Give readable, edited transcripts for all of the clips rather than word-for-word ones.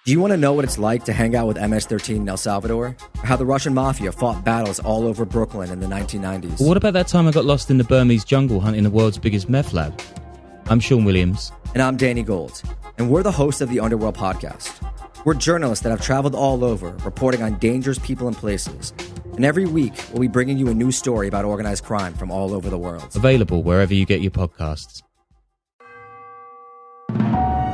Do you want to know what it's like to hang out with MS-13 in El Salvador? Or how the Russian mafia fought battles all over Brooklyn in the 1990s? Well, what about that time I got lost in the Burmese jungle hunting the world's biggest meth lab? I'm Sean Williams. And I'm Danny Gold. And we're the hosts of the Underworld Podcast. We're journalists that have traveled all over, reporting on dangerous people and places. And every week, we'll be bringing you a new story about organized crime from all over the world. Available wherever you get your podcasts.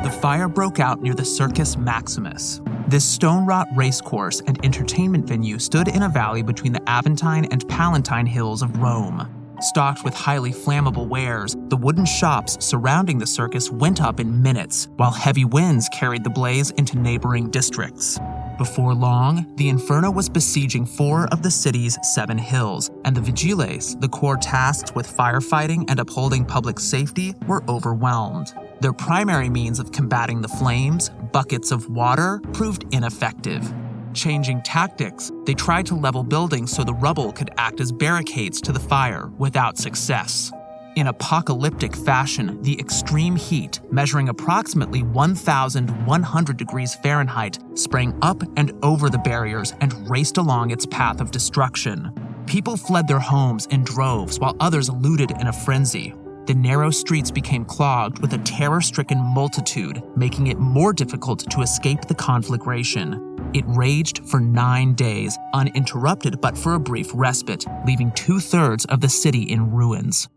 The fire broke out near the Circus Maximus. This stone-wrought racecourse and entertainment venue stood in a valley between the Aventine and Palatine hills of Rome. Stocked with highly flammable wares, the wooden shops surrounding the circus went up in minutes, while heavy winds carried the blaze into neighboring districts. Before long, the inferno was besieging 4 of the city's 7 hills, and the vigiles, the corps tasked with firefighting and upholding public safety, were overwhelmed. Their primary means of combating the flames, buckets of water, proved ineffective. Changing tactics, they tried to level buildings so the rubble could act as barricades to the fire, without success. In apocalyptic fashion, the extreme heat, measuring approximately 1,100 degrees Fahrenheit, sprang up and over the barriers and raced along its path of destruction. People fled their homes in droves while others looted in a frenzy. The narrow streets became clogged with a terror-stricken multitude, making it more difficult to escape the conflagration. It raged for 9 days, uninterrupted but for a brief respite, leaving 2/3 of the city in ruins.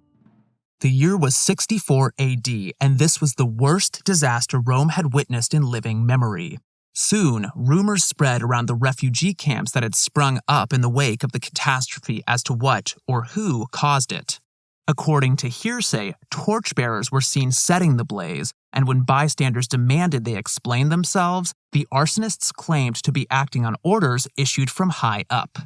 The year was 64 AD, and this was the worst disaster Rome had witnessed in living memory. Soon, rumors spread around the refugee camps that had sprung up in the wake of the catastrophe as to what or who caused it. According to hearsay, torchbearers were seen setting the blaze, and when bystanders demanded they explain themselves, the arsonists claimed to be acting on orders issued from high up.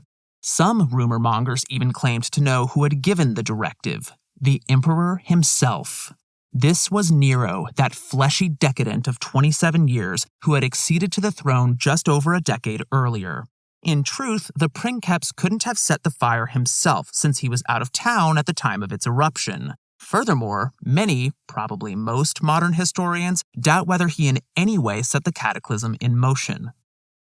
Some rumor mongers even claimed to know who had given the directive: the emperor himself. This was Nero, that fleshy decadent of 27 years who had acceded to the throne just over a decade earlier. In truth, the princeps couldn't have set the fire himself since he was out of town at the time of its eruption. Furthermore, many, probably most modern historians, doubt whether he in any way set the cataclysm in motion.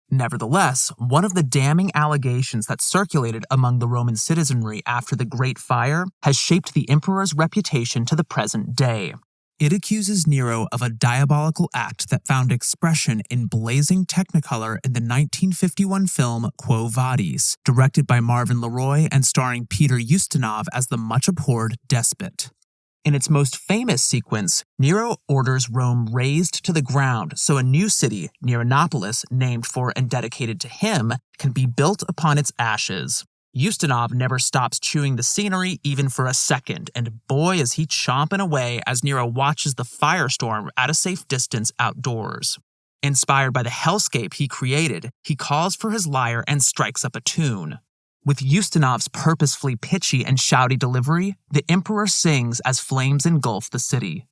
Nevertheless, one of the damning allegations that circulated among the Roman citizenry after the Great Fire has shaped the emperor's reputation to the present day. It accuses Nero of a diabolical act that found expression in blazing technicolor in the 1951 film Quo Vadis, directed by Marvin Leroy and starring Peter Ustinov as the much-abhorred despot. In its most famous sequence, Nero orders Rome razed to the ground so a new city, Neronopolis, named for and dedicated to him, can be built upon its ashes. Ustinov never stops chewing the scenery even for a second, and boy is he chomping away as Nero watches the firestorm at a safe distance outdoors. Inspired by the hellscape he created, he calls for his lyre and strikes up a tune. With Ustinov's purposefully pitchy and shouty delivery, the emperor sings as flames engulf the city.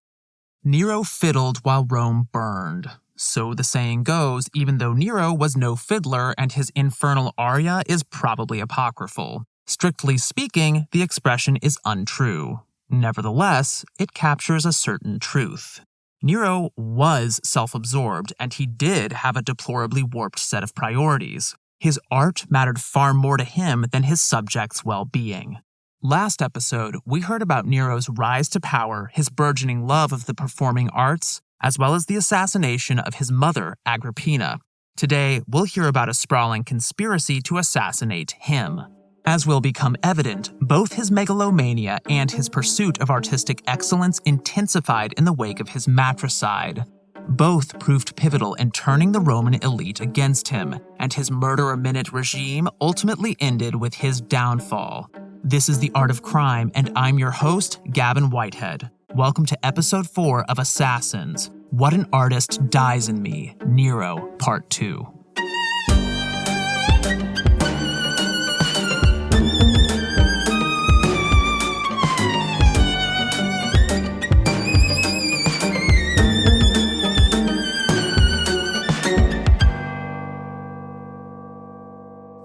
Nero fiddled while Rome burned. So the saying goes, even though Nero was no fiddler and his infernal aria is probably apocryphal. Strictly speaking, the expression is untrue. Nevertheless, it captures a certain truth. Nero was self-absorbed, and he did have a deplorably warped set of priorities. His art mattered far more to him than his subjects' well-being. Last episode, we heard about Nero's rise to power, his burgeoning love of the performing arts, as well as the assassination of his mother, Agrippina. Today, we'll hear about a sprawling conspiracy to assassinate him. As will become evident, both his megalomania and his pursuit of artistic excellence intensified in the wake of his matricide. Both proved pivotal in turning the Roman elite against him, and his murder-a-minute regime ultimately ended with his downfall. This is The Art of Crime, and I'm your host, Gavin Whitehead. Welcome to Episode 4 of Assassins. What an Artist Dies in Me, Nero, Part 2.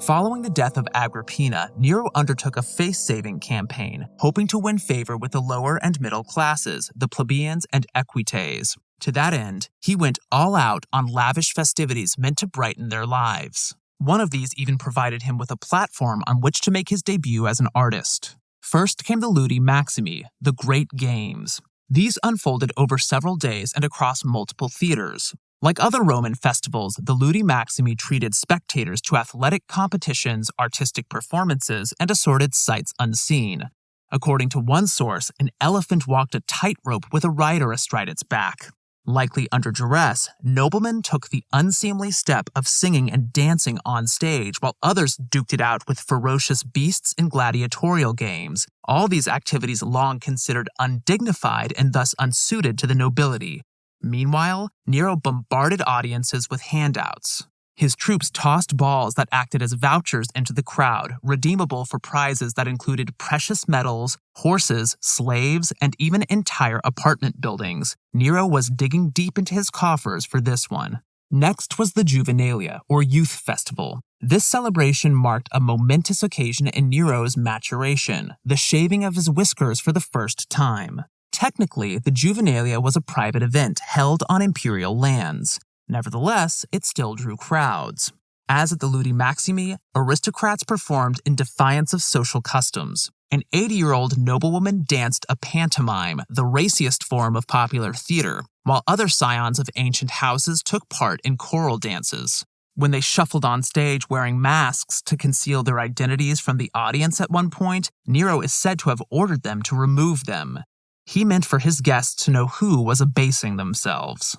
Following the death of Agrippina, Nero undertook a face-saving campaign, hoping to win favor with the lower and middle classes, the plebeians and equites. To that end, he went all out on lavish festivities meant to brighten their lives. One of these even provided him with a platform on which to make his debut as an artist. First came the Ludi Maximi, the Great Games. These unfolded over several days and across multiple theaters. Like other Roman festivals, the Ludi Maximi treated spectators to athletic competitions, artistic performances, and assorted sights unseen. According to one source, an elephant walked a tightrope with a rider astride its back. Likely under duress, noblemen took the unseemly step of singing and dancing on stage, while others duked it out with ferocious beasts in gladiatorial games. All these activities long considered undignified and thus unsuited to the nobility. Meanwhile, Nero bombarded audiences with handouts. His troops tossed balls that acted as vouchers into the crowd, redeemable for prizes that included precious metals, horses, slaves, and even entire apartment buildings. Nero was digging deep into his coffers for this one. Next was the Juvenalia, or Youth Festival. This celebration marked a momentous occasion in Nero's maturation, the shaving of his whiskers for the first time. Technically, the Juvenalia was a private event held on imperial lands. Nevertheless, it still drew crowds. As at the Ludi Maximi, aristocrats performed in defiance of social customs. An 80-year-old noblewoman danced a pantomime, the raciest form of popular theater, while other scions of ancient houses took part in choral dances. When they shuffled on stage wearing masks to conceal their identities from the audience at one point, Nero is said to have ordered them to remove them. He meant for his guests to know who was abasing themselves.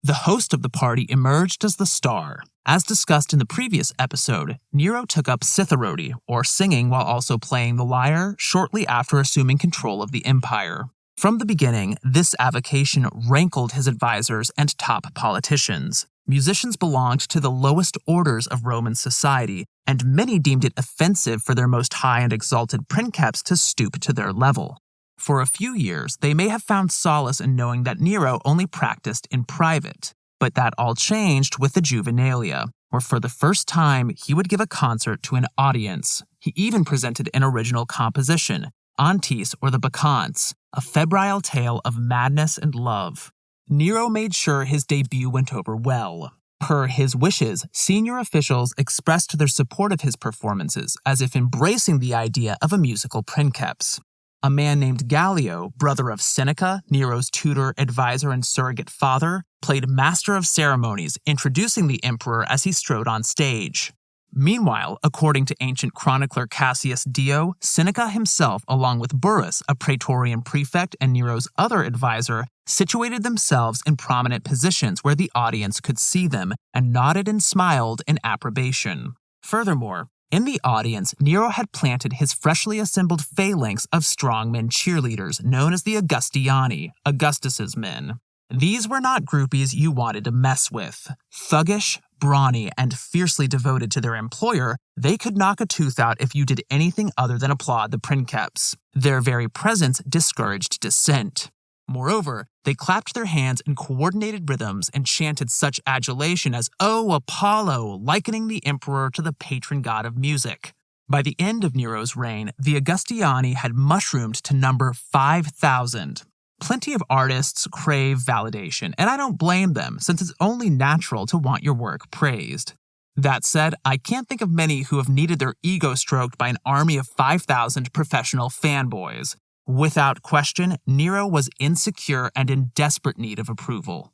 The host of the party emerged as the star. As discussed in the previous episode, Nero took up citharody, or singing while also playing the lyre, shortly after assuming control of the empire. From the beginning, this avocation rankled his advisors and top politicians. Musicians belonged to the lowest orders of Roman society, and many deemed it offensive for their most high and exalted princeps to stoop to their level. For a few years, they may have found solace in knowing that Nero only practiced in private. But that all changed with the Juvenalia, where for the first time he would give a concert to an audience. He even presented an original composition, Antis or the Bacchantes, a febrile tale of madness and love. Nero made sure his debut went over well. Per his wishes, senior officials expressed their support of his performances, as if embracing the idea of a musical princeps. A man named Gallio, brother of Seneca, Nero's tutor, advisor, and surrogate father, played master of ceremonies, introducing the emperor as he strode on stage. Meanwhile, according to ancient chronicler Cassius Dio, Seneca himself, along with Burrus, a praetorian prefect and Nero's other advisor, situated themselves in prominent positions where the audience could see them and nodded and smiled in approbation. Furthermore, in the audience, Nero had planted his freshly assembled phalanx of strongmen cheerleaders known as the Augustiani, Augustus's men. These were not groupies you wanted to mess with. Thuggish, brawny, and fiercely devoted to their employer, they could knock a tooth out if you did anything other than applaud the princeps. Their very presence discouraged dissent. Moreover, they clapped their hands in coordinated rhythms and chanted such adulation as, "Oh, Apollo," likening the emperor to the patron god of music. By the end of Nero's reign, the Augustiani had mushroomed to number 5,000. Plenty of artists crave validation, and I don't blame them, since it's only natural to want your work praised. That said, I can't think of many who have needed their ego stroked by an army of 5,000 professional fanboys. Without question, Nero was insecure and in desperate need of approval.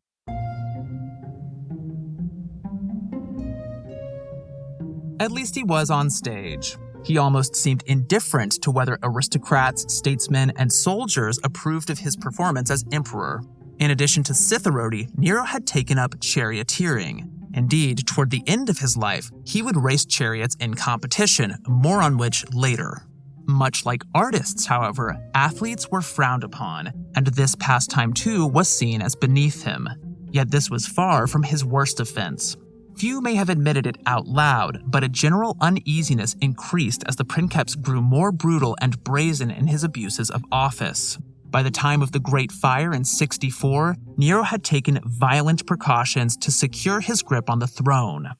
At least he was on stage. He almost seemed indifferent to whether aristocrats, statesmen, and soldiers approved of his performance as emperor. In addition to citharody, Nero had taken up charioteering. Indeed, toward the end of his life, he would race chariots in competition, more on which later. Much like artists, however, athletes were frowned upon, and this pastime too was seen as beneath him. Yet this was far from his worst offense. Few may have admitted it out loud, but a general uneasiness increased as the princeps grew more brutal and brazen in his abuses of office. By the time of the Great Fire in 64, Nero had taken violent precautions to secure his grip on the throne.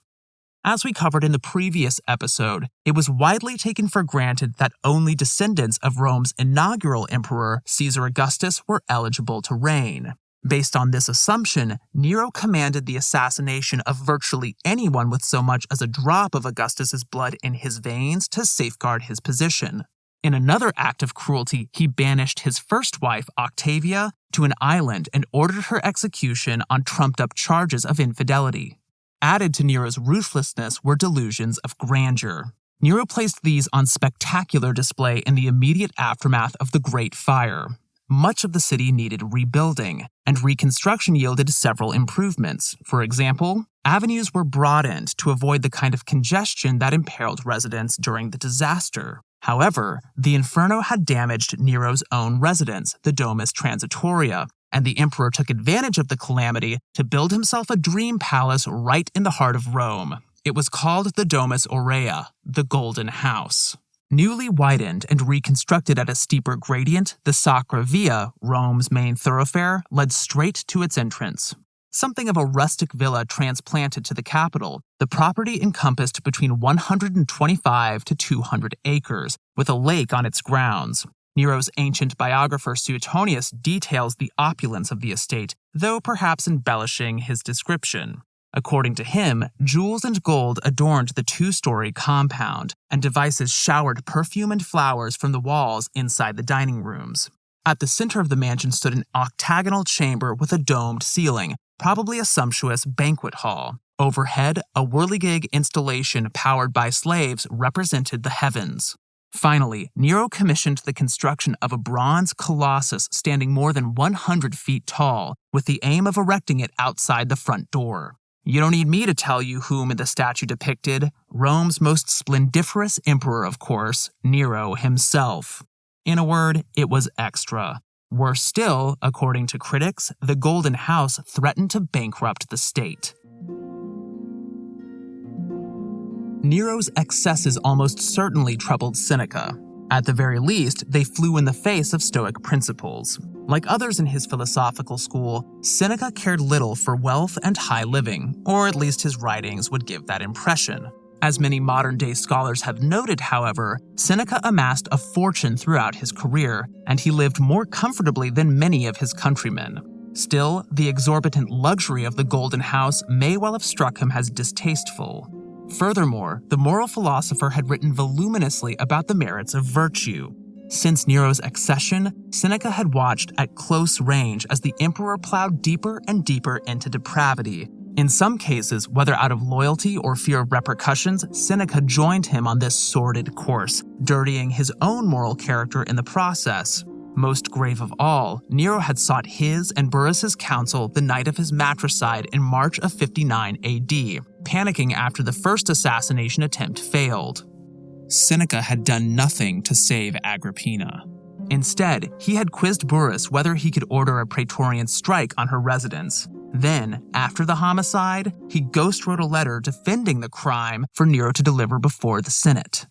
As we covered in the previous episode, it was widely taken for granted that only descendants of Rome's inaugural emperor, Caesar Augustus, were eligible to reign. Based on this assumption, Nero commanded the assassination of virtually anyone with so much as a drop of Augustus's blood in his veins to safeguard his position. In another act of cruelty, he banished his first wife, Octavia, to an island and ordered her execution on trumped-up charges of infidelity. Added to Nero's ruthlessness were delusions of grandeur. Nero placed these on spectacular display in the immediate aftermath of the Great Fire. Much of the city needed rebuilding, and reconstruction yielded several improvements. For example, avenues were broadened to avoid the kind of congestion that imperiled residents during the disaster. However, the inferno had damaged Nero's own residence, the Domus Transitoria, and the emperor took advantage of the calamity to build himself a dream palace right in the heart of Rome. It was called the Domus Aurea, the Golden House. Newly widened and reconstructed at a steeper gradient, the Sacra Via, Rome's main thoroughfare, led straight to its entrance. Something of a rustic villa transplanted to the capital, the property encompassed between 125 to 200 acres, with a lake on its grounds. Nero's ancient biographer Suetonius details the opulence of the estate, though perhaps embellishing his description. According to him, jewels and gold adorned the two-story compound, and devices showered perfume and flowers from the walls inside the dining rooms. At the center of the mansion stood an octagonal chamber with a domed ceiling, probably a sumptuous banquet hall. Overhead, a whirligig installation powered by slaves represented the heavens. Finally, Nero commissioned the construction of a bronze colossus standing more than 100 feet tall, with the aim of erecting it outside the front door. You don't need me to tell you whom the statue depicted. Rome's most splendiferous emperor, of course, Nero himself. In a word, it was extra. Worse still, according to critics, the Golden House threatened to bankrupt the state. Nero's excesses almost certainly troubled Seneca. At the very least, they flew in the face of Stoic principles. Like others in his philosophical school, Seneca cared little for wealth and high living, or at least his writings would give that impression. As many modern-day scholars have noted, however, Seneca amassed a fortune throughout his career, and he lived more comfortably than many of his countrymen. Still, the exorbitant luxury of the Golden House may well have struck him as distasteful. Furthermore, the moral philosopher had written voluminously about the merits of virtue. Since Nero's accession, Seneca had watched at close range as the emperor plowed deeper and deeper into depravity. In some cases, whether out of loyalty or fear of repercussions, Seneca joined him on this sordid course, dirtying his own moral character in the process. Most grave of all, Nero had sought his and Burrus's counsel the night of his matricide in March of 59 AD, panicking after the first assassination attempt failed. Seneca had done nothing to save Agrippina. Instead, he had quizzed Burrus whether he could order a praetorian strike on her residence. Then, after the homicide, he ghost-wrote a letter defending the crime for Nero to deliver before the Senate.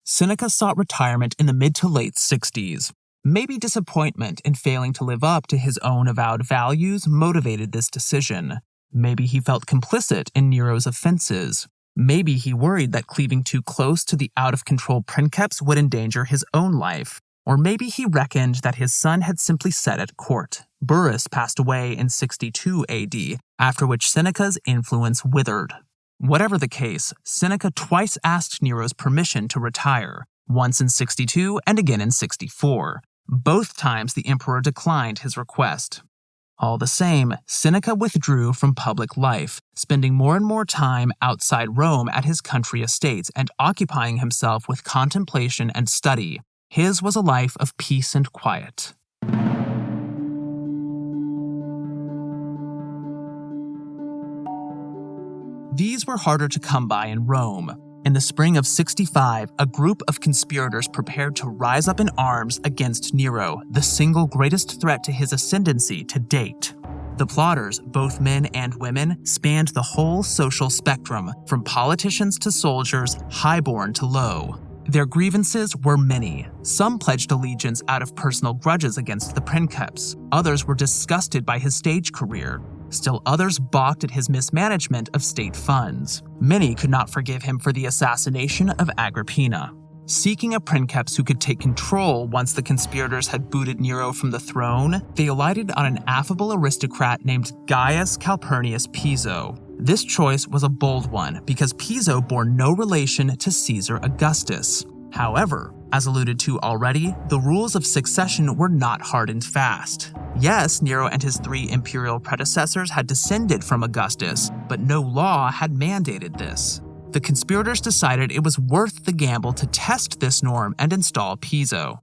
Seneca sought retirement in the mid to late 60s. Maybe disappointment in failing to live up to his own avowed values motivated this decision. Maybe he felt complicit in Nero's offenses. Maybe he worried that cleaving too close to the out-of-control princeps would endanger his own life. Or maybe he reckoned that his son had simply set at court. Burrus passed away in 62 AD, after which Seneca's influence withered. Whatever the case, Seneca twice asked Nero's permission to retire, once in 62 and again in 64. Both times the emperor declined his request. All the same, Seneca withdrew from public life, spending more and more time outside Rome at his country estates and occupying himself with contemplation and study. His was a life of peace and quiet. These were harder to come by in Rome. In the spring of 65, a group of conspirators prepared to rise up in arms against Nero, the single greatest threat to his ascendancy to date. The plotters, both men and women, spanned the whole social spectrum, from politicians to soldiers, highborn to low. Their grievances were many. Some pledged allegiance out of personal grudges against the princeps. Others were disgusted by his stage career. Still others balked at his mismanagement of state funds. Many could not forgive him for the assassination of Agrippina. Seeking a princeps who could take control once the conspirators had booted Nero from the throne, they alighted on an affable aristocrat named Gaius Calpurnius Piso. This choice was a bold one because Piso bore no relation to Caesar Augustus. However, as alluded to already, the rules of succession were not hard and fast. Yes, Nero and his 3 imperial predecessors had descended from Augustus, but no law had mandated this. The conspirators decided it was worth the gamble to test this norm and install Piso.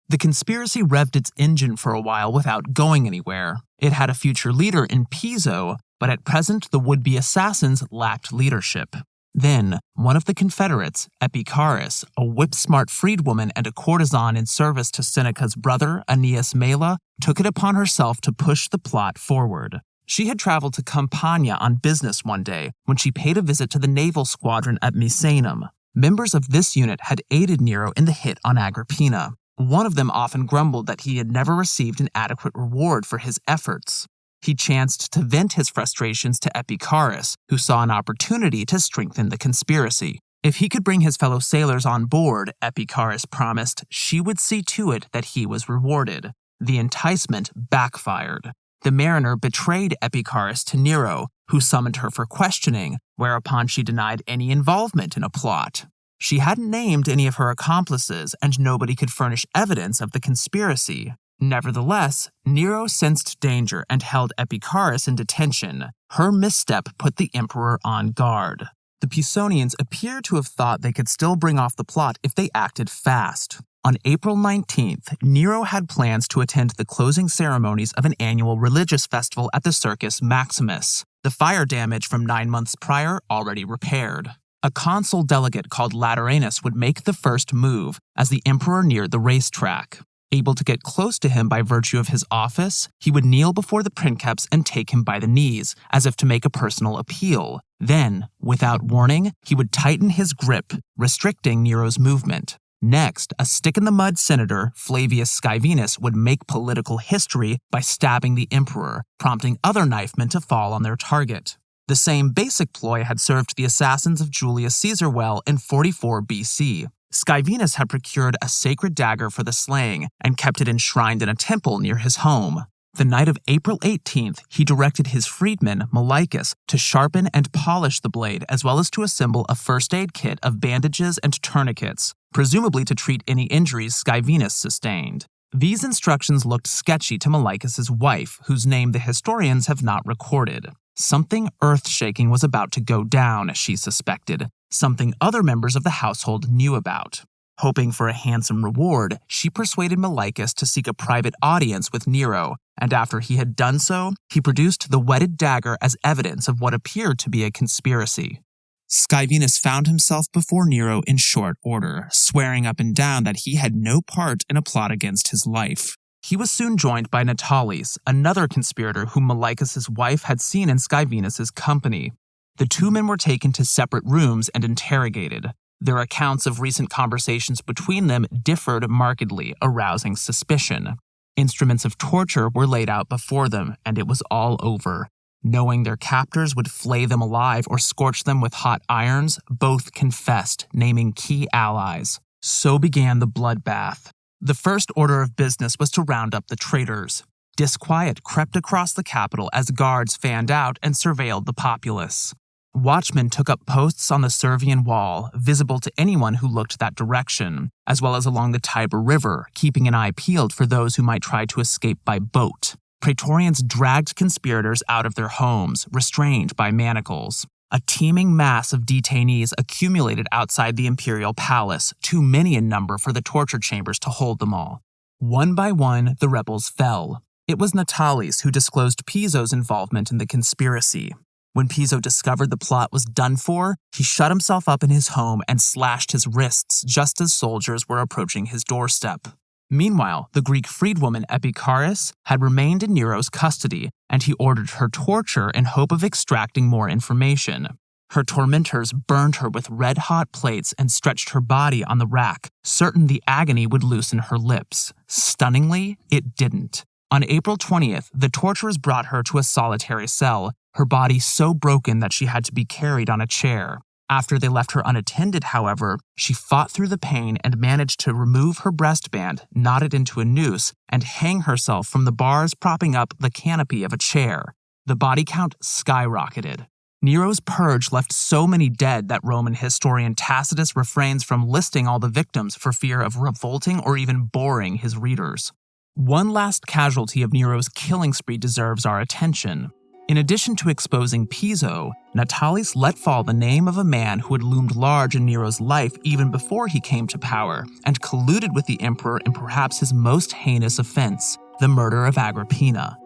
The conspiracy revved its engine for a while without going anywhere. It had a future leader in Piso, but at present the would-be assassins lacked leadership. Then, one of the Confederates, Epicharis, a whip-smart freedwoman and a courtesan in service to Seneca's brother, Aeneas Mela, took it upon herself to push the plot forward. She had traveled to Campania on business one day when she paid a visit to the naval squadron at Misenum. Members of this unit had aided Nero in the hit on Agrippina. One of them often grumbled that he had never received an adequate reward for his efforts. He chanced to vent his frustrations to Epicharis, who saw an opportunity to strengthen the conspiracy. If he could bring his fellow sailors on board, Epicharis promised, she would see to it that he was rewarded. The enticement backfired. The mariner betrayed Epicharis to Nero, who summoned her for questioning, whereupon she denied any involvement in a plot. She hadn't named any of her accomplices, and nobody could furnish evidence of the conspiracy. Nevertheless, Nero sensed danger and held Epicharis in detention. Her misstep put the emperor on guard. The Pisonians appear to have thought they could still bring off the plot if they acted fast. On April 19th, Nero had plans to attend the closing ceremonies of an annual religious festival at the Circus Maximus, the fire damage from 9 months prior already repaired. A consul delegate called Lateranus would make the first move as the emperor neared the racetrack. Able to get close to him by virtue of his office, he would kneel before the princeps and take him by the knees, as if to make a personal appeal. Then, without warning, he would tighten his grip, restricting Nero's movement. Next, a stick-in-the-mud senator, Flavius Scaevinus, would make political history by stabbing the emperor, prompting other knifemen to fall on their target. The same basic ploy had served the assassins of Julius Caesar well in 44 BC. Scaevinus had procured a sacred dagger for the slaying and kept it enshrined in a temple near his home. The night of April 18th, he directed his freedman, Malichus, to sharpen and polish the blade as well as to assemble a first aid kit of bandages and tourniquets, presumably to treat any injuries Scaevinus sustained. These instructions looked sketchy to Malichus's wife, whose name the historians have not recorded. Something earth-shaking was about to go down, she suspected, something other members of the household knew about. Hoping for a handsome reward, she persuaded Malichus to seek a private audience with Nero, and after he had done so, he produced the whetted dagger as evidence of what appeared to be a conspiracy. Scaevinus found himself before Nero in short order, swearing up and down that he had no part in a plot against his life. He was soon joined by Natalis, another conspirator whom Malichus's wife had seen in Scaevinus's company. The 2 men were taken to separate rooms and interrogated. Their accounts of recent conversations between them differed markedly, arousing suspicion. Instruments of torture were laid out before them, and it was all over. Knowing their captors would flay them alive or scorch them with hot irons, both confessed, naming key allies. So began the bloodbath. The first order of business was to round up the traitors. Disquiet crept across the capital as guards fanned out and surveilled the populace. Watchmen took up posts on the Servian wall, visible to anyone who looked that direction, as well as along the Tiber River, keeping an eye peeled for those who might try to escape by boat. Praetorians dragged conspirators out of their homes, restrained by manacles. A teeming mass of detainees accumulated outside the imperial palace, too many in number for the torture chambers to hold them all. One by one, the rebels fell. It was Natalis who disclosed Piso's involvement in the conspiracy. When Piso discovered the plot was done for, he shut himself up in his home and slashed his wrists just as soldiers were approaching his doorstep. Meanwhile, the Greek freedwoman Epicharis had remained in Nero's custody, and he ordered her torture in hope of extracting more information. Her tormentors burned her with red-hot plates and stretched her body on the rack, certain the agony would loosen her lips. Stunningly, it didn't. On April 20th, the torturers brought her to a solitary cell, her body so broken that she had to be carried on a chair. After they left her unattended, however, she fought through the pain and managed to remove her breastband, knot it into a noose, and hang herself from the bars propping up the canopy of a chair. The body count skyrocketed. Nero's purge left so many dead that Roman historian Tacitus refrains from listing all the victims for fear of revolting or even boring his readers. One last casualty of Nero's killing spree deserves our attention. In addition to exposing Piso, Natalis let fall the name of a man who had loomed large in Nero's life even before he came to power, and colluded with the emperor in perhaps his most heinous offense, the murder of Agrippina.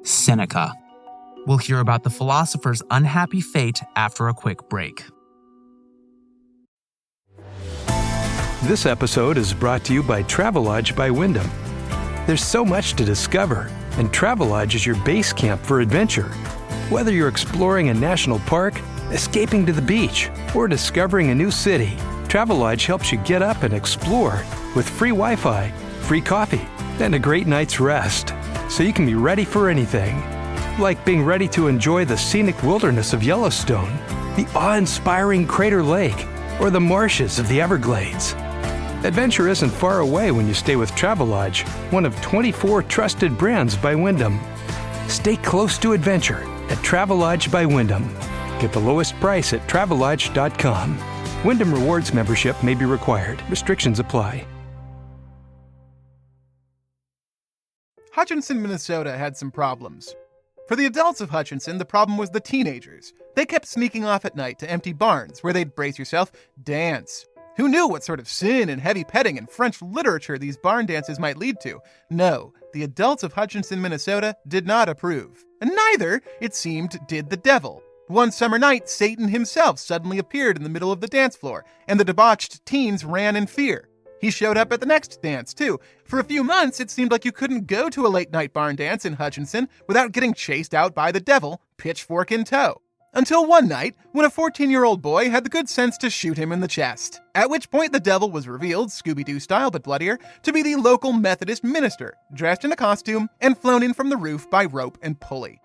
Seneca. We'll hear about the philosopher's unhappy fate after a quick break. This episode is brought to you by Travelodge by Wyndham. There's so much to discover, and Travelodge is your base camp for adventure. Whether you're exploring a national park, escaping to the beach, or discovering a new city, Travelodge helps you get up and explore with free Wi-Fi, free coffee, and a great night's rest, so you can be ready for anything. Like being ready to enjoy the scenic wilderness of Yellowstone, the awe-inspiring Crater Lake, or the marshes of the Everglades. Adventure isn't far away when you stay with Travelodge, one of 24 trusted brands by Wyndham. Stay close to adventure at Travelodge by Wyndham. Get the lowest price at Travelodge.com. Wyndham Rewards membership may be required. Restrictions apply. Hutchinson, Minnesota had some problems. For the adults of Hutchinson, the problem was the teenagers. They kept sneaking off at night to empty barns where they'd, brace yourself, dance. Who knew what sort of sin and heavy petting and French literature these barn dances might lead to? No, the adults of Hutchinson, Minnesota did not approve. And neither, it seemed, did the devil. One summer night, Satan himself suddenly appeared in the middle of the dance floor, and the debauched teens ran in fear. He showed up at the next dance, too. For a few months, it seemed like you couldn't go to a late-night barn dance in Hutchinson without getting chased out by the devil, pitchfork in tow. Until one night, when a 14-year-old boy had the good sense to shoot him in the chest. At which point the devil was revealed, Scooby-Doo style but bloodier, to be the local Methodist minister, dressed in a costume and flown in from the roof by rope and pulley.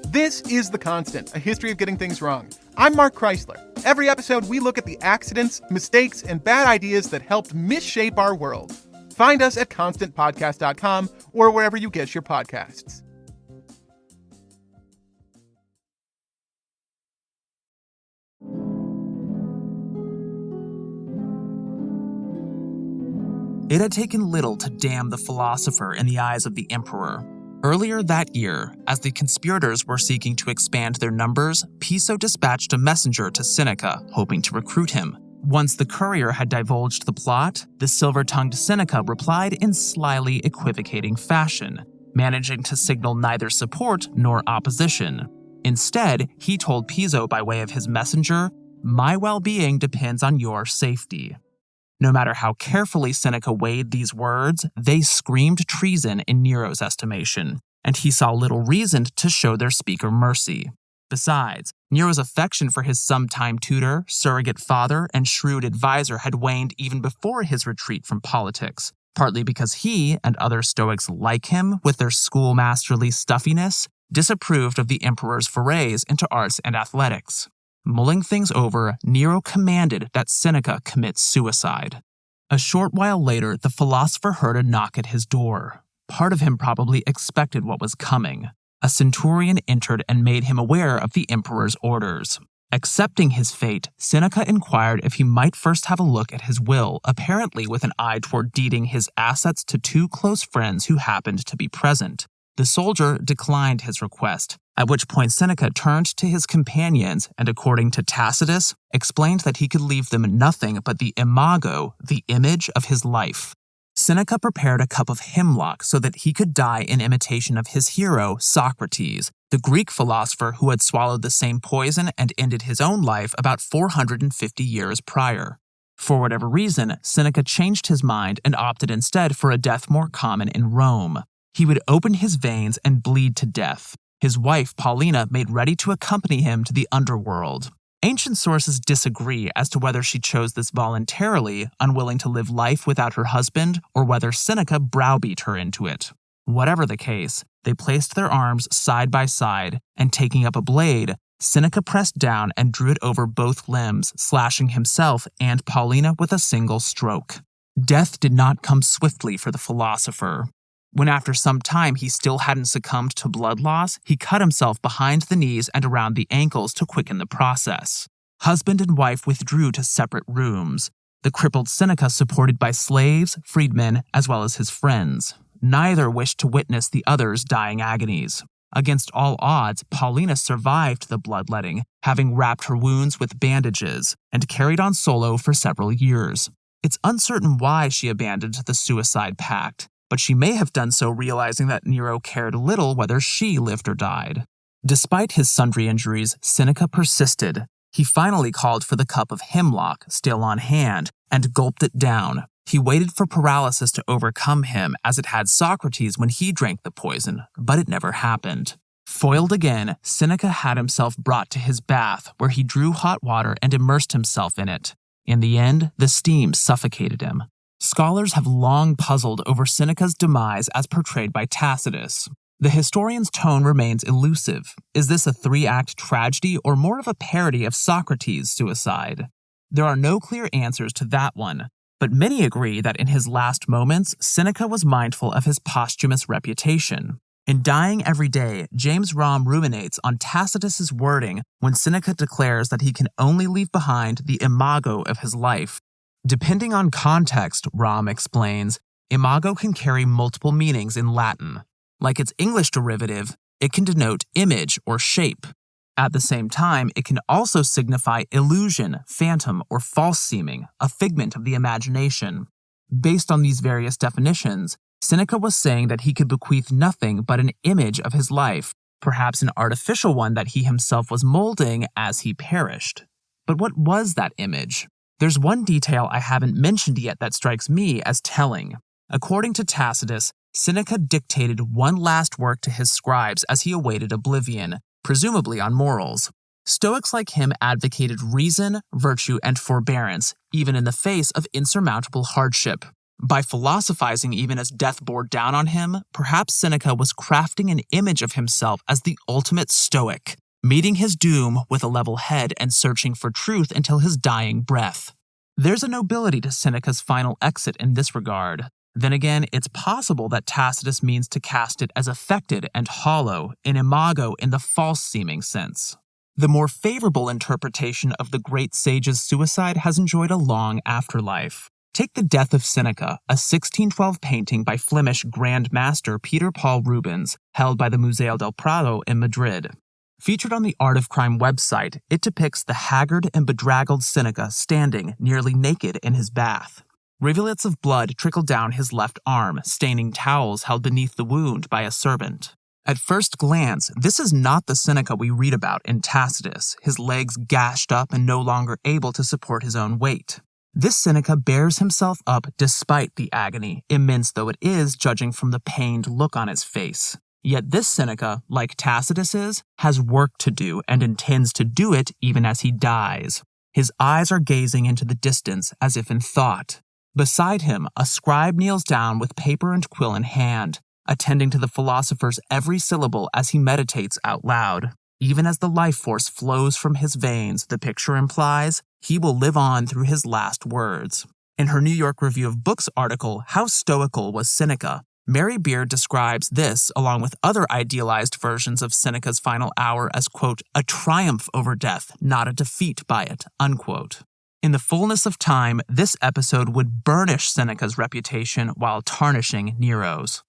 This is The Constant, a history of getting things wrong. I'm Mark Chrysler. Every episode, we look at the accidents, mistakes, and bad ideas that helped misshape our world. Find us at constantpodcast.com or wherever you get your podcasts. It had taken little to damn the philosopher in the eyes of the emperor. Earlier that year, as the conspirators were seeking to expand their numbers, Piso dispatched a messenger to Seneca, hoping to recruit him. Once the courier had divulged the plot, the silver-tongued Seneca replied in slyly equivocating fashion, managing to signal neither support nor opposition. Instead, he told Piso by way of his messenger, "My well-being depends on your safety." No matter how carefully Seneca weighed these words, they screamed treason in Nero's estimation, and he saw little reason to show their speaker mercy. Besides, Nero's affection for his sometime tutor, surrogate father, and shrewd advisor had waned even before his retreat from politics, partly because he, and other Stoics like him, with their schoolmasterly stuffiness, disapproved of the emperor's forays into arts and athletics. Mulling things over, Nero commanded that Seneca commit suicide. A short while later, the philosopher heard a knock at his door. Part of him probably expected what was coming. A centurion entered and made him aware of the emperor's orders. Accepting his fate, Seneca inquired if he might first have a look at his will, apparently with an eye toward deeding his assets to two close friends who happened to be present. The soldier declined his request, at which point Seneca turned to his companions and, according to Tacitus, explained that he could leave them nothing but the imago, the image of his life. Seneca prepared a cup of hemlock so that he could die in imitation of his hero, Socrates, the Greek philosopher who had swallowed the same poison and ended his own life about 450 years prior. For whatever reason, Seneca changed his mind and opted instead for a death more common in Rome. He would open his veins and bleed to death. His wife, Paulina, made ready to accompany him to the underworld. Ancient sources disagree as to whether she chose this voluntarily, unwilling to live life without her husband, or whether Seneca browbeat her into it. Whatever the case, they placed their arms side by side, and taking up a blade, Seneca pressed down and drew it over both limbs, slashing himself and Paulina with a single stroke. Death did not come swiftly for the philosopher. When after some time he still hadn't succumbed to blood loss, he cut himself behind the knees and around the ankles to quicken the process. Husband and wife withdrew to separate rooms. The crippled Seneca supported by slaves, freedmen, as well as his friends. Neither wished to witness the other's dying agonies. Against all odds, Paulina survived the bloodletting, having wrapped her wounds with bandages, and carried on solo for several years. It's uncertain why she abandoned the suicide pact, but she may have done so realizing that Nero cared little whether she lived or died. Despite his sundry injuries, Seneca persisted. He finally called for the cup of hemlock, still on hand, and gulped it down. He waited for paralysis to overcome him, as it had Socrates when he drank the poison, but it never happened. Foiled again, Seneca had himself brought to his bath, where he drew hot water and immersed himself in it. In the end, the steam suffocated him. Scholars have long puzzled over Seneca's demise as portrayed by Tacitus. The historian's tone remains elusive. Is this a 3-act tragedy or more of a parody of Socrates' suicide? There are no clear answers to that one, but many agree that in his last moments, Seneca was mindful of his posthumous reputation. In Dying Every Day, James Romm ruminates on Tacitus's wording when Seneca declares that he can only leave behind the imago of his life. Depending on context, Romm explains, imago can carry multiple meanings in Latin. Like its English derivative, it can denote image or shape. At the same time, it can also signify illusion, phantom, or false seeming, a figment of the imagination. Based on these various definitions, Seneca was saying that he could bequeath nothing but an image of his life, perhaps an artificial one that he himself was molding as he perished. But what was that image? There's one detail I haven't mentioned yet that strikes me as telling. According to Tacitus, Seneca dictated one last work to his scribes as he awaited oblivion, presumably on morals. Stoics like him advocated reason, virtue, and forbearance, even in the face of insurmountable hardship. By philosophizing even as death bore down on him, perhaps Seneca was crafting an image of himself as the ultimate Stoic, meeting his doom with a level head and searching for truth until his dying breath. There's a nobility to Seneca's final exit in this regard. Then again, it's possible that Tacitus means to cast it as affected and hollow, an imago in the false-seeming sense. The more favorable interpretation of the great sage's suicide has enjoyed a long afterlife. Take The Death of Seneca, a 1612 painting by Flemish Grand Master Peter Paul Rubens, held by the Museo del Prado in Madrid. Featured on the Art of Crime website, it depicts the haggard and bedraggled Seneca standing nearly naked in his bath. Rivulets of blood trickle down his left arm, staining towels held beneath the wound by a servant. At first glance, this is not the Seneca we read about in Tacitus, his legs gashed up and no longer able to support his own weight. This Seneca bears himself up despite the agony, immense though it is judging from the pained look on his face. Yet this Seneca, like Tacitus's, has work to do and intends to do it even as he dies. His eyes are gazing into the distance as if in thought. Beside him, a scribe kneels down with paper and quill in hand, attending to the philosopher's every syllable as he meditates out loud. Even as the life force flows from his veins, the picture implies, he will live on through his last words. In her New York Review of Books article, How Stoical Was Seneca?, Mary Beard describes this, along with other idealized versions of Seneca's final hour, as, quote, a triumph over death, not a defeat by it, unquote. In the fullness of time, this episode would burnish Seneca's reputation while tarnishing Nero's.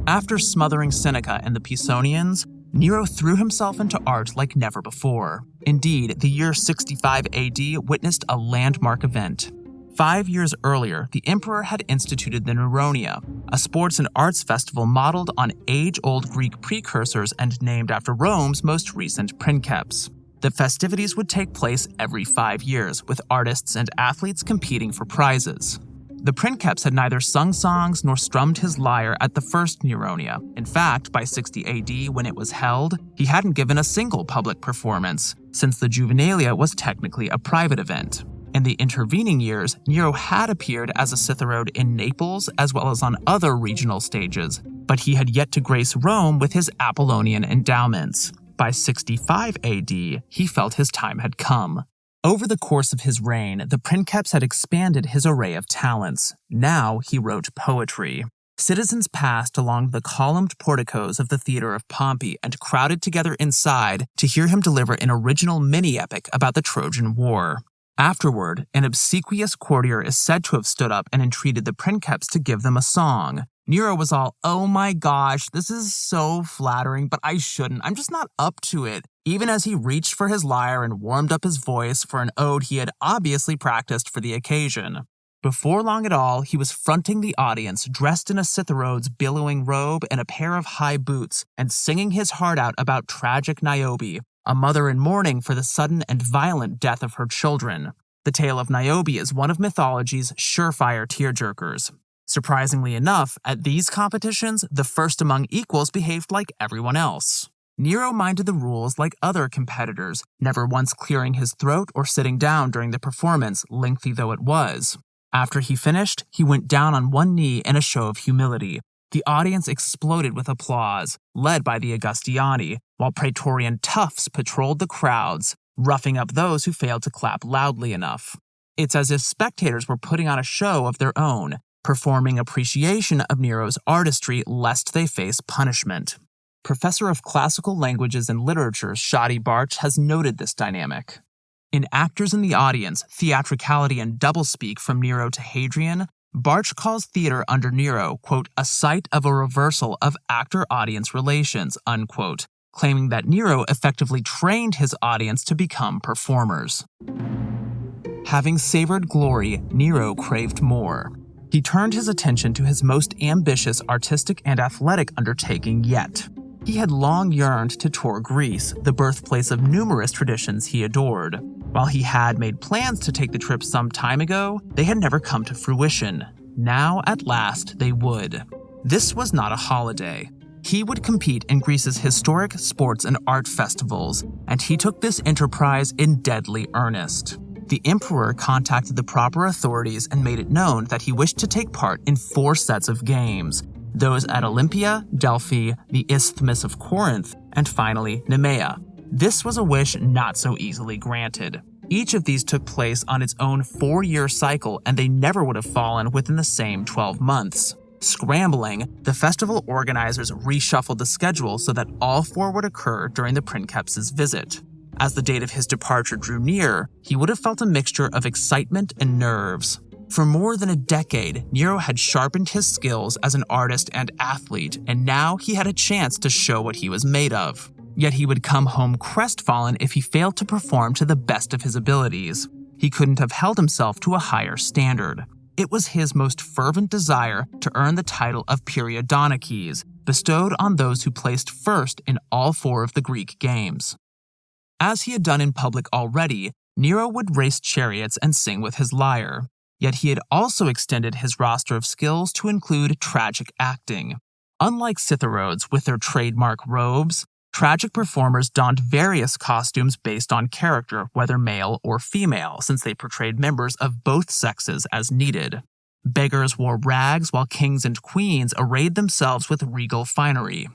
After smothering Seneca and the Pisonians, Nero threw himself into art like never before. Indeed, the year 65 AD witnessed a landmark event. 5 years earlier, the emperor had instituted the Neronia, a sports and arts festival modeled on age-old Greek precursors and named after Rome's most recent princeps. The festivities would take place every 5 years, with artists and athletes competing for prizes. The princeps had neither sung songs nor strummed his lyre at the first Neronia. In fact, by 60 AD, when it was held, he hadn't given a single public performance, since the Juvenalia was technically a private event. In the intervening years, Nero had appeared as a citharode in Naples as well as on other regional stages, but he had yet to grace Rome with his Apollonian endowments. By 65 AD, he felt his time had come. Over the course of his reign, the princeps had expanded his array of talents. Now he wrote poetry. Citizens passed along the columned porticos of the Theater of Pompey and crowded together inside to hear him deliver an original mini-epic about the Trojan War. Afterward, an obsequious courtier is said to have stood up and entreated the princeps to give them a song. Nero was all, "Oh my gosh, this is so flattering, but I shouldn't. I'm just not up to it," even as he reached for his lyre and warmed up his voice for an ode he had obviously practiced for the occasion. Before long at all, he was fronting the audience, dressed in a Citherode's billowing robe and a pair of high boots, and singing his heart out about tragic Niobe, a mother in mourning for the sudden and violent death of her children. The tale of Niobe is one of mythology's surefire tearjerkers. Surprisingly enough, at these competitions, the first among equals behaved like everyone else. Nero minded the rules like other competitors, never once clearing his throat or sitting down during the performance, lengthy though it was. After he finished, he went down on one knee in a show of humility. The audience exploded with applause, led by the Augustiani, while Praetorian toughs patrolled the crowds, roughing up those who failed to clap loudly enough. It's as if spectators were putting on a show of their own, performing appreciation of Nero's artistry lest they face punishment. Professor of Classical Languages and Literature Shadi Barch has noted this dynamic. In Actors in the Audience, Theatricality and Doublespeak from Nero to Hadrian, Barch calls theater under Nero, quote, a site of a reversal of actor-audience relations, unquote, claiming that Nero effectively trained his audience to become performers. Having savored glory, Nero craved more. He turned his attention to his most ambitious artistic and athletic undertaking yet. He had long yearned to tour Greece, the birthplace of numerous traditions he adored. While he had made plans to take the trip some time ago, they had never come to fruition. Now, at last, they would. This was not a holiday. He would compete in Greece's historic sports and art festivals, and he took this enterprise in deadly earnest. The emperor contacted the proper authorities and made it known that he wished to take part in 4 sets of games, those at Olympia, Delphi, the Isthmus of Corinth, and finally Nemea. This was a wish not so easily granted. Each of these took place on its own 4-year cycle, and they never would have fallen within the same 12 months. Scrambling, the festival organizers reshuffled the schedule so that all 4 would occur during the princeps' visit. As the date of his departure drew near, he would have felt a mixture of excitement and nerves. For more than a decade, Nero had sharpened his skills as an artist and athlete, and now he had a chance to show what he was made of. Yet he would come home crestfallen if he failed to perform to the best of his abilities. He couldn't have held himself to a higher standard. It was his most fervent desire to earn the title of Periodonakes, bestowed on those who placed first in all 4 of the Greek games. As he had done in public already, Nero would race chariots and sing with his lyre. Yet he had also extended his roster of skills to include tragic acting. Unlike Citherodes with their trademark robes, tragic performers donned various costumes based on character, whether male or female, since they portrayed members of both sexes as needed. Beggars wore rags while kings and queens arrayed themselves with regal finery.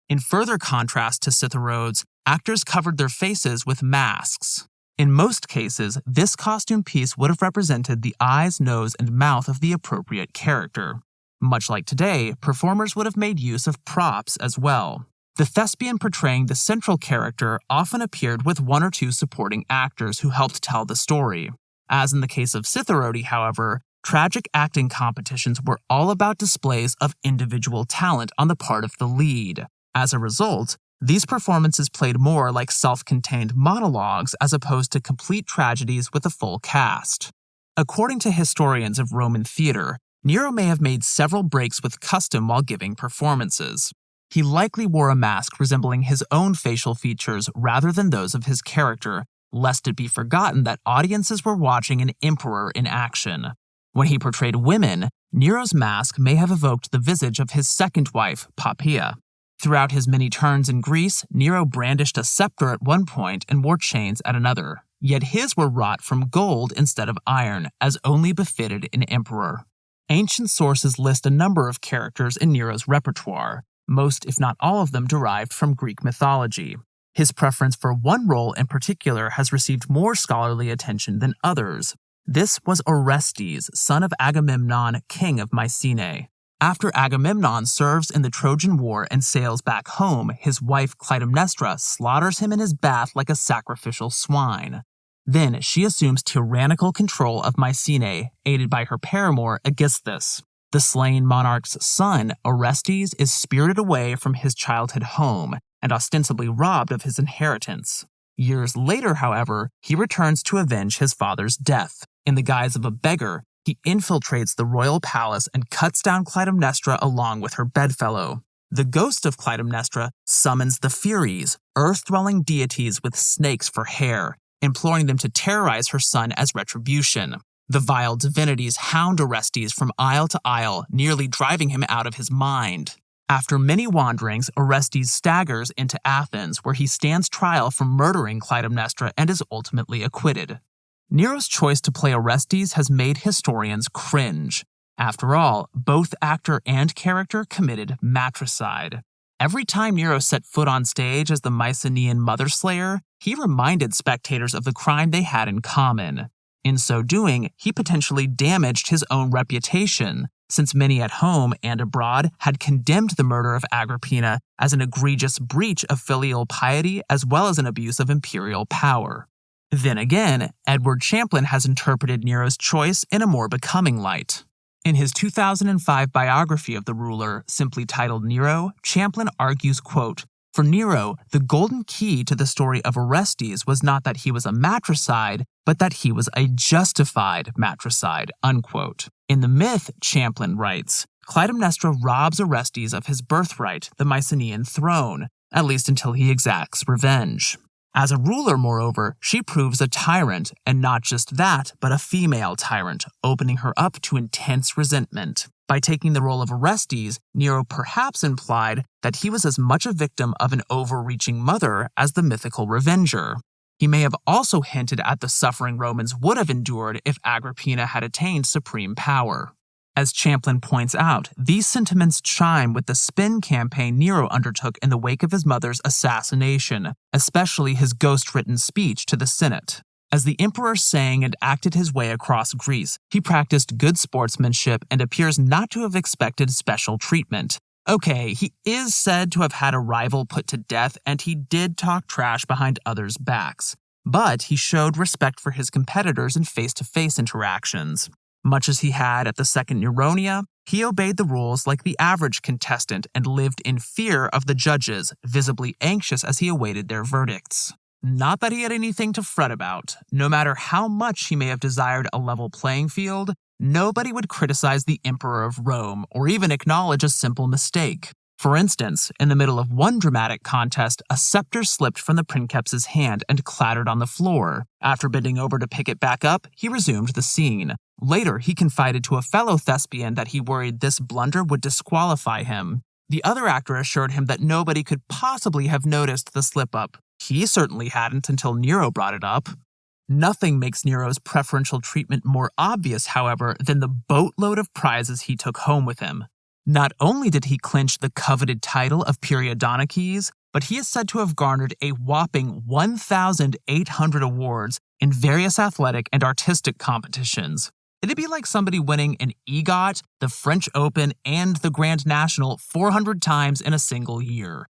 In further contrast to Citherodes, actors covered their faces with masks. In most cases, this costume piece would have represented the eyes, nose, and mouth of the appropriate character. Much like today, performers would have made use of props as well. The thespian portraying the central character often appeared with 1 or 2 supporting actors who helped tell the story. As in the case of Citherode, however, tragic acting competitions were all about displays of individual talent on the part of the lead. As a result, these performances played more like self-contained monologues as opposed to complete tragedies with a full cast. According to historians of Roman theater, Nero may have made several breaks with custom while giving performances. He likely wore a mask resembling his own facial features rather than those of his character, lest it be forgotten that audiences were watching an emperor in action. When he portrayed women, Nero's mask may have evoked the visage of his second wife, Poppaea. Throughout his many turns in Greece, Nero brandished a scepter at one point and wore chains at another, yet his were wrought from gold instead of iron, as only befitted an emperor. Ancient sources list a number of characters in Nero's repertoire, most if not all of them derived from Greek mythology. His preference for one role in particular has received more scholarly attention than others. This was Orestes, son of Agamemnon, king of Mycenae. After Agamemnon serves in the Trojan War and sails back home, his wife Clytemnestra slaughters him in his bath like a sacrificial swine. Then she assumes tyrannical control of Mycenae, aided by her paramour Aegisthus. The slain monarch's son, Orestes, is spirited away from his childhood home and ostensibly robbed of his inheritance. Years later, however, he returns to avenge his father's death. In the guise of a beggar, he infiltrates the royal palace and cuts down Clytemnestra along with her bedfellow. The ghost of Clytemnestra summons the Furies, earth-dwelling deities with snakes for hair, imploring them to terrorize her son as retribution. The vile divinities hound Orestes from isle to isle, nearly driving him out of his mind. After many wanderings, Orestes staggers into Athens, where he stands trial for murdering Clytemnestra and is ultimately acquitted. Nero's choice to play Orestes has made historians cringe. After all, both actor and character committed matricide. Every time Nero set foot on stage as the Mycenaean mother-slayer, he reminded spectators of the crime they had in common. In so doing, he potentially damaged his own reputation, since many at home and abroad had condemned the murder of Agrippina as an egregious breach of filial piety as well as an abuse of imperial power. Then again, Edward Champlin has interpreted Nero's choice in a more becoming light. In his 2005 biography of the ruler, simply titled Nero, Champlin argues, quote, "For Nero, the golden key to the story of Orestes was not that he was a matricide, but that he was a justified matricide," unquote. In the myth, Champlin writes, Clytemnestra robs Orestes of his birthright, the Mycenaean throne, at least until he exacts revenge. As a ruler, moreover, she proves a tyrant, and not just that, but a female tyrant, opening her up to intense resentment. By taking the role of Orestes, Nero perhaps implied that he was as much a victim of an overreaching mother as the mythical revenger. He may have also hinted at the suffering Romans would have endured if Agrippina had attained supreme power. As Champlin points out, these sentiments chime with the spin campaign Nero undertook in the wake of his mother's assassination, especially his ghost-written speech to the Senate. As the emperor sang and acted his way across Greece, he practiced good sportsmanship and appears not to have expected special treatment. Okay, he is said to have had a rival put to death, and he did talk trash behind others' backs. But he showed respect for his competitors in face-to-face interactions. Much as he had at the Second Neronia, he obeyed the rules like the average contestant and lived in fear of the judges, visibly anxious as he awaited their verdicts. Not that he had anything to fret about. No matter how much he may have desired a level playing field, nobody would criticize the Emperor of Rome or even acknowledge a simple mistake. For instance, in the middle of one dramatic contest, a scepter slipped from the princeps's hand and clattered on the floor. After bending over to pick it back up, he resumed the scene. Later, he confided to a fellow thespian that he worried this blunder would disqualify him. The other actor assured him that nobody could possibly have noticed the slip-up. He certainly hadn't until Nero brought it up. Nothing makes Nero's preferential treatment more obvious, however, than the boatload of prizes he took home with him. Not only did he clinch the coveted title of Periodontiches, but he is said to have garnered a whopping 1,800 awards in various athletic and artistic competitions. It'd be like somebody winning an EGOT, the French Open, and the Grand National 400 times in a single year.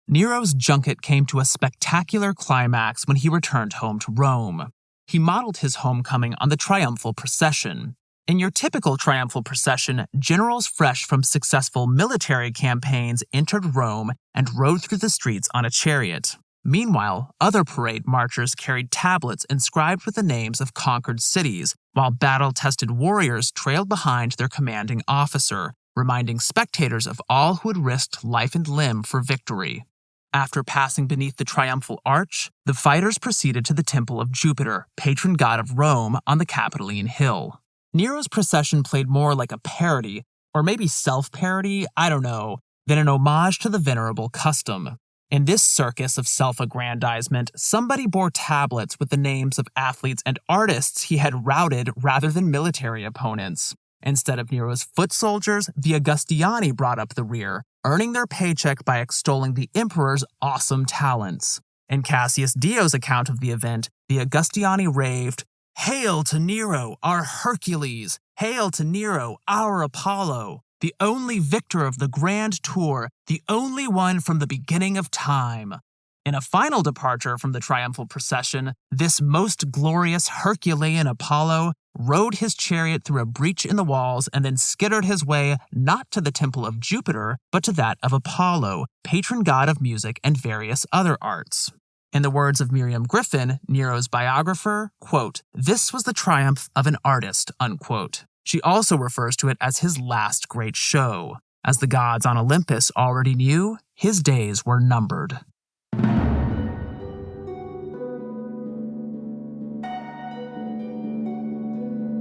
Nero's junket came to a spectacular climax when he returned home to Rome. He modeled his homecoming on the triumphal procession. In your typical triumphal procession, generals fresh from successful military campaigns entered Rome and rode through the streets on a chariot. Meanwhile, other parade marchers carried tablets inscribed with the names of conquered cities, while battle-tested warriors trailed behind their commanding officer, reminding spectators of all who had risked life and limb for victory. After passing beneath the triumphal arch, the fighters proceeded to the temple of Jupiter, patron god of Rome, on the Capitoline Hill. Nero's procession played more like a parody, or maybe self-parody, I don't know, than an homage to the venerable custom. In this circus of self-aggrandizement, somebody bore tablets with the names of athletes and artists he had routed rather than military opponents. Instead of Nero's foot soldiers, the Augustiani brought up the rear, earning their paycheck by extolling the emperor's awesome talents. In Cassius Dio's account of the event, the Augustiani raved, "Hail to Nero, our Hercules! Hail to Nero, our Apollo! The only victor of the grand tour, the only one from the beginning of time." In a final departure from the triumphal procession, this most glorious Herculean Apollo rode his chariot through a breach in the walls and then skittered his way not to the temple of Jupiter, but to that of Apollo, patron god of music and various other arts. In the words of Miriam Griffin, Nero's biographer, quote, "This was the triumph of an artist," unquote. She also refers to it as his last great show. As the gods on Olympus already knew, his days were numbered.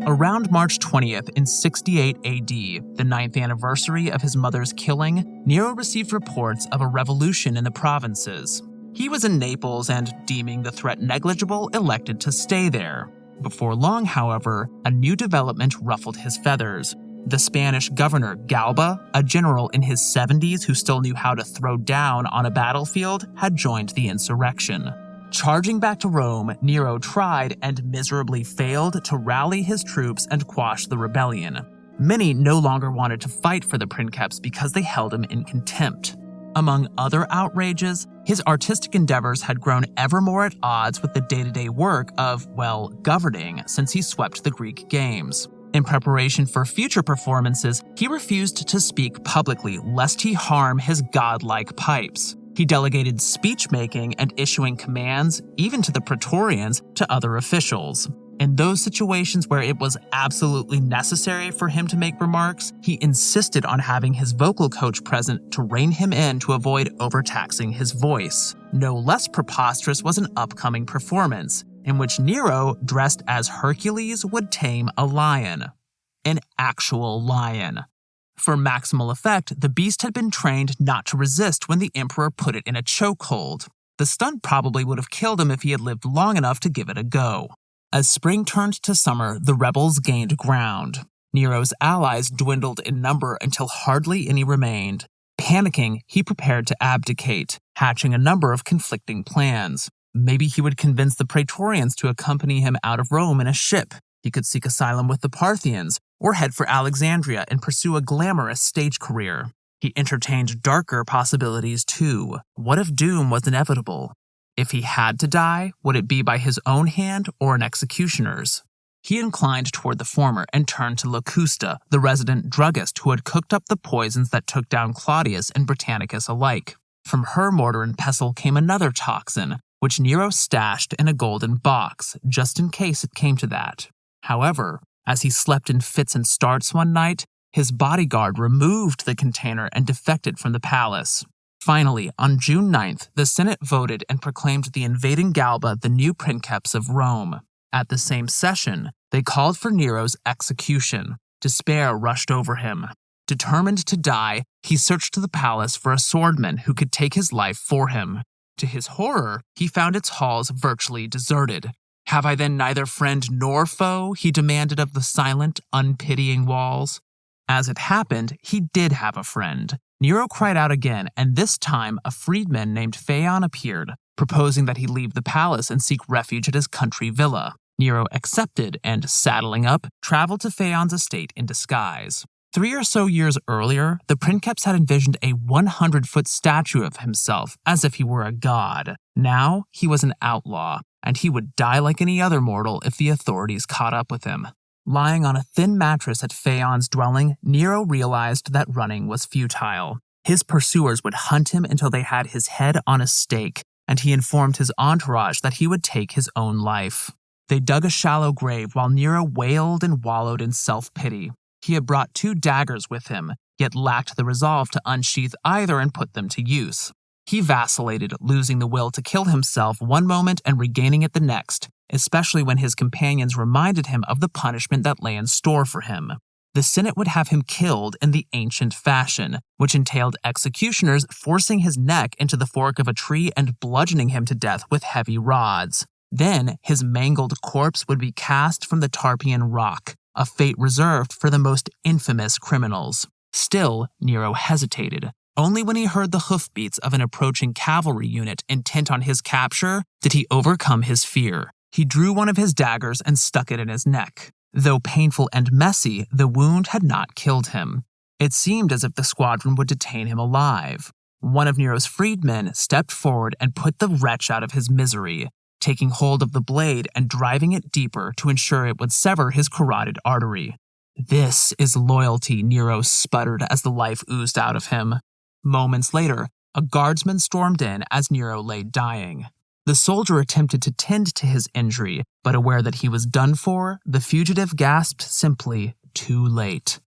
Around March 20th in 68 AD, the 9th anniversary of his mother's killing, Nero received reports of a revolution in the provinces. He was in Naples and, deeming the threat negligible, elected to stay there. Before long, however, a new development ruffled his feathers. The Spanish governor Galba, a general in his 70s who still knew how to throw down on a battlefield, had joined the insurrection. Charging back to Rome, Nero tried and miserably failed to rally his troops and quash the rebellion. Many no longer wanted to fight for the princeps because they held him in contempt. Among other outrages, his artistic endeavors had grown ever more at odds with the day-to-day work of, well, governing since he swept the Greek games. In preparation for future performances, he refused to speak publicly lest he harm his godlike pipes. He delegated speech-making and issuing commands, even to the praetorians, to other officials. In those situations where it was absolutely necessary for him to make remarks, he insisted on having his vocal coach present to rein him in to avoid overtaxing his voice. No less preposterous was an upcoming performance, in which Nero, dressed as Hercules, would tame a lion. An actual lion. For maximal effect, the beast had been trained not to resist when the emperor put it in a chokehold. The stunt probably would have killed him if he had lived long enough to give it a go. As spring turned to summer, the rebels gained ground. Nero's allies dwindled in number until hardly any remained. Panicking, he prepared to abdicate, hatching a number of conflicting plans. Maybe he would convince the praetorians to accompany him out of Rome in a ship. He could seek asylum with the Parthians, or head for Alexandria and pursue a glamorous stage career. He entertained darker possibilities too. What if doom was inevitable? If he had to die, would it be by his own hand or an executioner's? He inclined toward the former and turned to Locusta, the resident druggist who had cooked up the poisons that took down Claudius and Britannicus alike. From her mortar and pestle came another toxin, which Nero stashed in a golden box, just in case it came to that. However, as he slept in fits and starts one night, his bodyguard removed the container and defected from the palace. Finally, on June 9th, the Senate voted and proclaimed the invading Galba the new princeps of Rome. At the same session, they called for Nero's execution. Despair rushed over him. Determined to die, he searched the palace for a swordman who could take his life for him. To his horror, he found its halls virtually deserted. "Have I then neither friend nor foe?" he demanded of the silent, unpitying walls. As it happened, he did have a friend. Nero cried out again, and this time a freedman named Phaon appeared, proposing that he leave the palace and seek refuge at his country villa. Nero accepted and, saddling up, traveled to Phaon's estate in disguise. 3 or so years earlier, the princeps had envisioned a 100-foot statue of himself, as if he were a god. Now, he was an outlaw, and he would die like any other mortal if the authorities caught up with him. Lying on a thin mattress at Phaon's dwelling, Nero realized that running was futile. His pursuers would hunt him until they had his head on a stake, and he informed his entourage that he would take his own life. They dug a shallow grave while Nero wailed and wallowed in self-pity. He had brought 2 daggers with him, yet lacked the resolve to unsheath either and put them to use. He vacillated, losing the will to kill himself one moment and regaining it the next, especially when his companions reminded him of the punishment that lay in store for him. The Senate would have him killed in the ancient fashion, which entailed executioners forcing his neck into the fork of a tree and bludgeoning him to death with heavy rods. Then, his mangled corpse would be cast from the Tarpeian rock, a fate reserved for the most infamous criminals. Still, Nero hesitated. Only when he heard the hoofbeats of an approaching cavalry unit intent on his capture did he overcome his fear. He drew one of his daggers and stuck it in his neck. Though painful and messy, the wound had not killed him. It seemed as if the squadron would detain him alive. One of Nero's freedmen stepped forward and put the wretch out of his misery, taking hold of the blade and driving it deeper to ensure it would sever his carotid artery. "This is loyalty," Nero sputtered as the life oozed out of him. Moments later, a guardsman stormed in as Nero lay dying. The soldier attempted to tend to his injury, but aware that he was done for, the fugitive gasped simply, "Too late."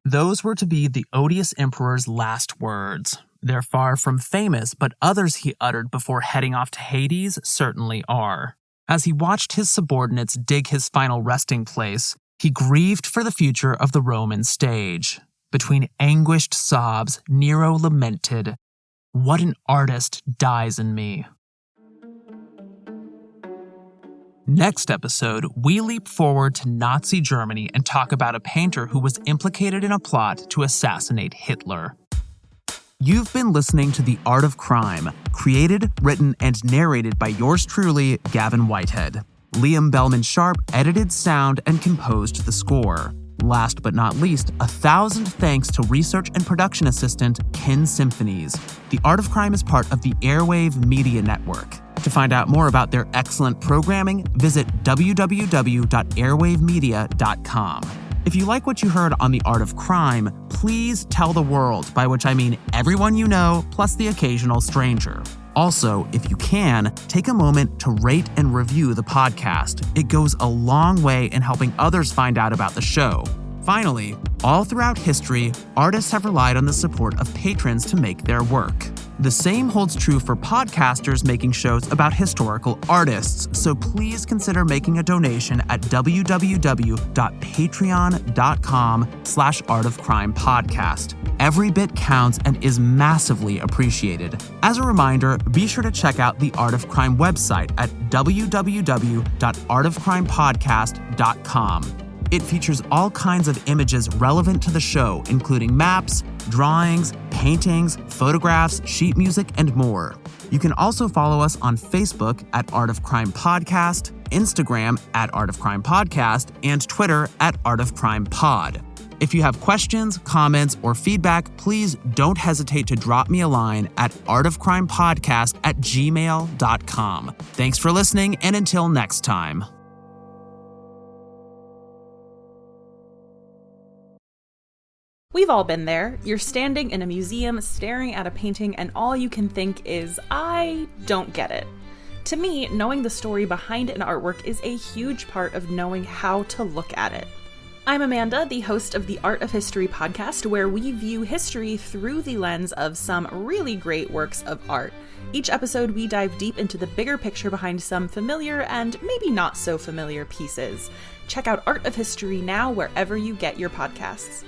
Those were to be the odious emperor's last words. They're far from famous, but others he uttered before heading off to Hades certainly are. As he watched his subordinates dig his final resting place, he grieved for the future of the Roman stage. Between anguished sobs, Nero lamented, "What an artist dies in me." Next episode, we leap forward to Nazi Germany and talk about a painter who was implicated in a plot to assassinate Hitler. You've been listening to The Art of Crime, created, written, and narrated by yours truly, Gavin Whitehead. Liam Bellman Sharp edited sound and composed the score. Last but not least, 1,000 thanks to research and production assistant Ken Symphonies. The Art of Crime is part of the Airwave Media Network. To find out more about their excellent programming, visit www.airwavemedia.com. If you like what you heard on The Art of Crime, please tell the world, by which I mean everyone you know, plus the occasional stranger. Also, if you can, take a moment to rate and review the podcast. It goes a long way in helping others find out about the show. Finally, all throughout history, artists have relied on the support of patrons to make their work. The same holds true for podcasters making shows about historical artists, so please consider making a donation at www.patreon.com/artofcrimepodcast. Every bit counts and is massively appreciated. As a reminder, be sure to check out the Art of Crime website at www.artofcrimepodcast.com. It features all kinds of images relevant to the show, including maps, drawings, paintings, photographs, sheet music, and more. You can also follow us on Facebook at Art of Crime Podcast, Instagram at Art of Crime Podcast, and Twitter at Art of Crime Pod. If you have questions, comments, or feedback, please don't hesitate to drop me a line at artofcrimepodcast@gmail.com. Thanks for listening, and until next time. We've all been there. You're standing in a museum staring at a painting and all you can think is, I don't get it. To me, knowing the story behind an artwork is a huge part of knowing how to look at it. I'm Amanda, the host of the Art of History podcast, where we view history through the lens of some really great works of art. Each episode, we dive deep into the bigger picture behind some familiar and maybe not so familiar pieces. Check out Art of History now wherever you get your podcasts.